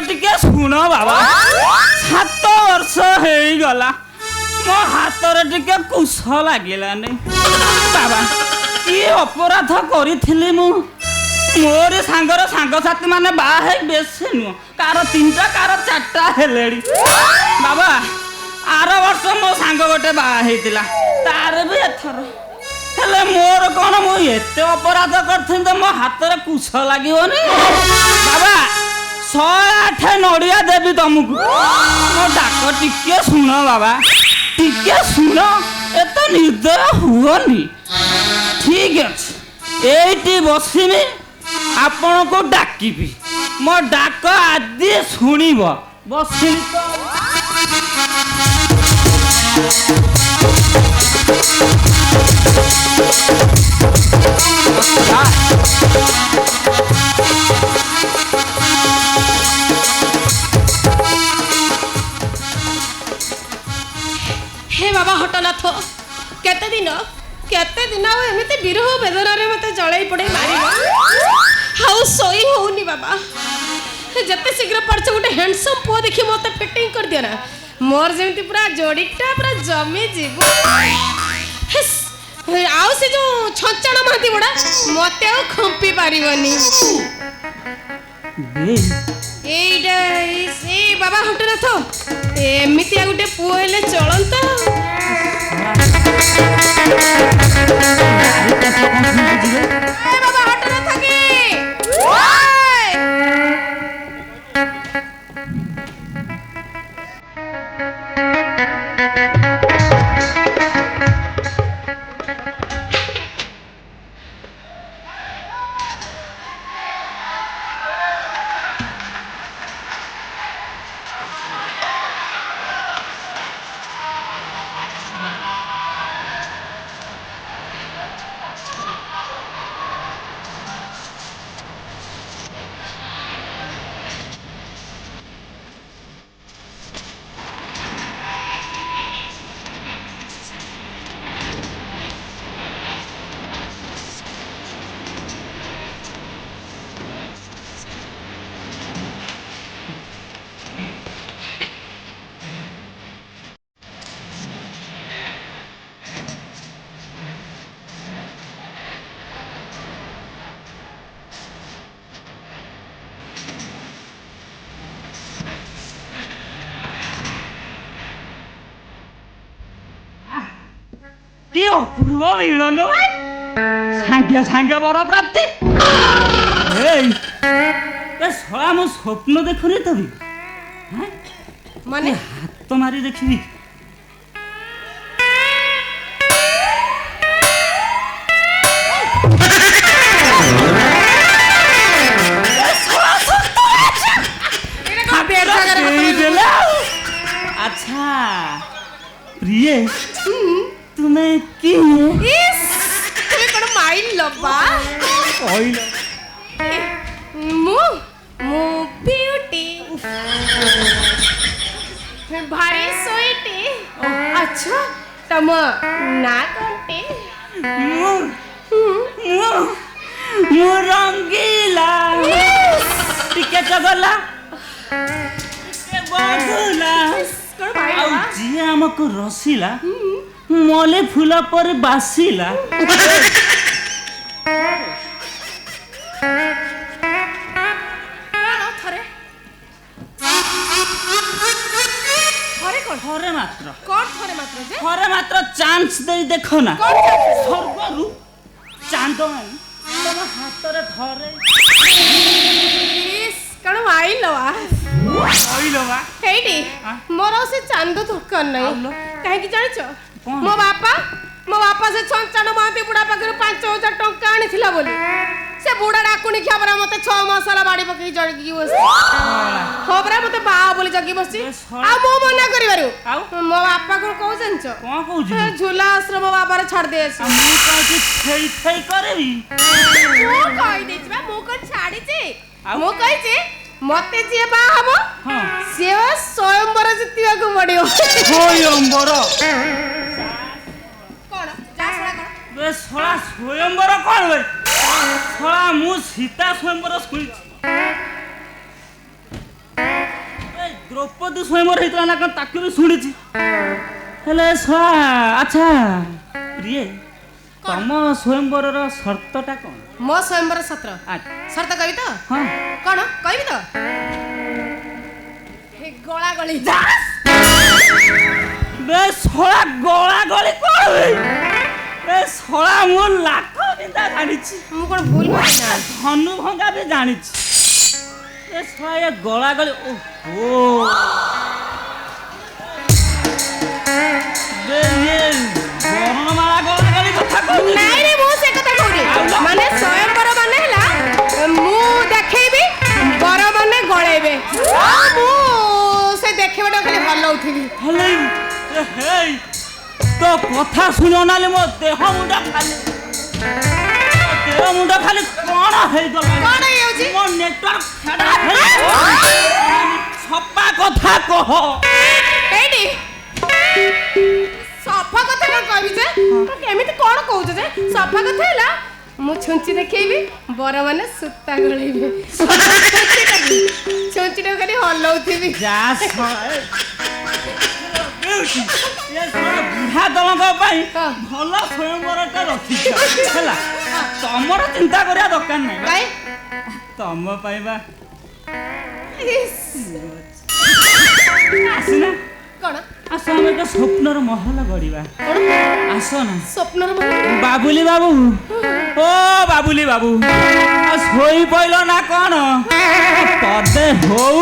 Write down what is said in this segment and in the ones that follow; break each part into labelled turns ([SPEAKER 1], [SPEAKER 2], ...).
[SPEAKER 1] टिके सुन बाबा 7 वर्ष हो गला मो हाथ रे टिके कुश लागिलानी बाबा कि अपराध करी मु मोर सांगर सांग साथी माने बाहे बेसे नु कार 3टा कार 4टा हेलेडी बाबा आर वर्ष मो सांग गोटे बाहेतिला तार भी एथर हेले मोर कोन मु एते अपराध करथिन त मो हाथ रे कुश लागिवनी बाबा 108 नड़िया देवी तुमको मो डाक टिके सुन बाबा टिके सुन एत निर्दय हुओनी ठीक अच्छे एटी बसिमी आपण को डाकिबी मो डाक आदि शुणिब बसिली तो
[SPEAKER 2] हे बाबा हटनाथ केते दिन एमती विरह वेदना रे मते जळाई पड़े मारी हाउ सोई होनी बाबा जते शीघ्र पड़छ गोटे हैंडसम पो देखि मते फिटिंग कर दिया ना मोर जेमती पूरा जोड़ीटा पूरा जमी जीव आउ से जो छंचण माती बड़ा मते आ खंपी पारिबनी एइडा ए बाबा हटनाथ एमितिया गोटे पुओ हेले चलंता बाबा हटनाथ के
[SPEAKER 1] पूर्व मिलन सांगे सांगे बड़ प्राप्ति सला मो स्वप्न देखुनी तभी
[SPEAKER 2] माने
[SPEAKER 1] हाथ मारी देखी अच्छा प्रिय तुम्हें की
[SPEAKER 2] तुम्हें कौन माइल लबा
[SPEAKER 1] ओइल
[SPEAKER 2] मु मु ब्यूटी भारी सोईटी अच्छा तम ना कोंटे
[SPEAKER 1] मु रंगीला टिके चगला टिके बगुला
[SPEAKER 2] कौन माइल
[SPEAKER 1] आ जी हमको रसीला मले फूला पर बासीला थरे मात्र चांस दे देखो ना स्वर्गरु चांद तम हाथ रे धरे
[SPEAKER 2] कण आइलवा हेडी मोर से चांद धोकर नहीं काहे की जानिछ मो बापा से छंचण माती बुढ़ा पाखर 5000 टंका आनी बोली से बुढ़ा डाकुनी खबरा मते 6 मसाला बाड़ी पकई जगी बस खबरा मते बा बोली जगी बसी आ मो मना करिबारु मो बापा को कहू जानछ
[SPEAKER 1] कोन कहू
[SPEAKER 2] झूला आश्रम बाबा रे छाड़ दे
[SPEAKER 1] मु कहू थई थई करबी
[SPEAKER 2] मो कहि देछबा मो को छाड़ी छी मो कहि छी मते जे बा हबो से स्वयंवर जितिया को पड़ियो
[SPEAKER 1] स्वयंवर
[SPEAKER 2] कोन जासला कोन
[SPEAKER 1] बे सोला स्वयंवर कोन बे सोला मु सीता स्वयंवर सुनि ଦ୍ରୌପଦୀ ସ୍ୱୟଂବର ହେଇଥିଲା ନା କ'ଣ ତାକୁ ବି ଶୁଣିଛି ହେଲେ ଆଚ୍ଛା ପ୍ରିଏ ତମ ସ୍ୱୟଂବରର ସର୍ତ୍ତଟା କ'ଣ?
[SPEAKER 2] ମୋ ସ୍ୱୟଂବର ସତ୍ର ସର୍ତ୍ତ କହିବି ତ?
[SPEAKER 1] ହଁ
[SPEAKER 2] କ'ଣ କହିବି ତ? ଗଳା ଗଳି
[SPEAKER 1] ବେ ଶଳା ଗଳା ଗଳି କ'ଣ ବେ ଶଳା ମୁଁ ଲାଖ ବିନ୍ଧା ଜାଣିଛି
[SPEAKER 2] ମୁଁ କ'ଣ ଭୁଲ କରିଛି?
[SPEAKER 1] ଧନୁ ଭଙ୍ଗା ବି ଜାଣିଛି ଏ ଶଳା ଏ ଗଳା ଗଳି ଓହୋ ବେ ଇଏ ବର୍ଣ୍ଣମାଳା ଗଳା ଗଳି କଥା କହୁଛି
[SPEAKER 2] ନାଇଁ ରେ ମୁଁ ସେ କଥା କହୁଛି ମାନେ ସ୍ୱୟଂବର ମାନେ ହେଲା ମୁଁ ଦେଖେଇବି ବର ମାନେ ଗଳେଇବେ ମୁଁ ସେ ଦେଖେଇବାଟା ଖାଲି ହଲଉଥିବି
[SPEAKER 1] ହେଲେ ହେଇ ତୋ କଥା ଶୁଣ ନାଲି ମୋ ଦେହ ମୁଣ୍ଡ ଖାଲି କ'ଣ ହେଇଗଲା
[SPEAKER 2] କ'ଣ ହେଇଯାଉଛି?
[SPEAKER 1] ମୋ ନେଟୱାର୍କ ସଫା କଥା କହ
[SPEAKER 2] ଏଇଠି ସଫା କଥା କ'ଣ କହିବି ଯେ କେମିତି କ'ଣ କହୁଛ ଯେ ସଫା କଥା ହେଲା ମୁଁ ଛୁଞ୍ଚି ଦେଖେଇବି ବର ମାନେ ସୂତା ଗଳେଇବେ ଛୁଞ୍ଚିଟାକୁ ଖାଲି ହଲଉଥିବି
[SPEAKER 1] ବୁଢା ଦଳଙ୍କ ପାଇଁ ଭଲ ସ୍ୱୟଂବରଟା ରଖିଛ ହେଲା ତମର ଚିନ୍ତା କରିବା ଦରକାର ନାହିଁ
[SPEAKER 2] କାଇଁ
[SPEAKER 1] ତମ ପାଇଁ ବା ଆସିନା
[SPEAKER 2] କ'ଣ
[SPEAKER 1] ଆସ ଆମେ ଏକ ସ୍ୱପ୍ନର ମହଲ ଗଢ଼ିବା ଆସ ନା
[SPEAKER 2] ସ୍ୱପ୍ନର
[SPEAKER 1] ବାବୁଲି ବାବୁ ଓ ବାବୁଲି ବାବୁ ଶୋଇ ପଇଲ ନା କ'ଣ ପଦେ ହଉ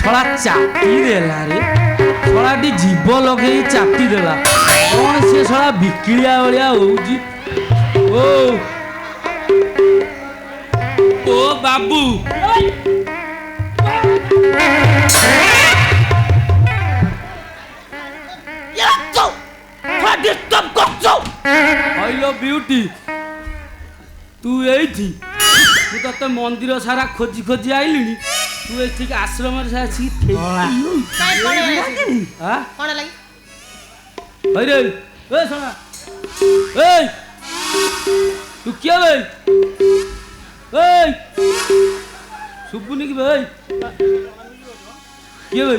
[SPEAKER 3] ଶଳା ଚାଟି ଦେଲା ରେ ଶଳାଟି ଜୀବ ଲଗେଇ ଚାଟି ଦେଲା କ'ଣ ସେ ଶଳା ବିକିଳିଆ ଭଳିଆ ହଉଛି ଓ ବାବୁ ହଇଲୋ ବିଉଟି ତୁ ଏଇଠି ମୁଁ ତତେ ମନ୍ଦିର ସାରା ଖୋଜି ଖୋଜି ଆଇଲିଣି ତୁ ଏଠିକି ଆଶ୍ରମରେ ଆସିକି
[SPEAKER 2] କ'ଣ ଲାଗି
[SPEAKER 3] ହଇରେ ଏ ଶଳା ଏଇ ତୁ କିଏ ବେ ଏଇ ଶୁଭୁନି କି ବେ କିଏ ବେ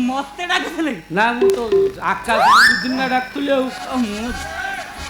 [SPEAKER 1] ମତେ ଡାକୁଥିଲେ
[SPEAKER 3] ନା ମୁଁ ତ ଆକାଶ ଦିନ ଡାକୁଥିଲି ଆଉ
[SPEAKER 1] ମୁଁ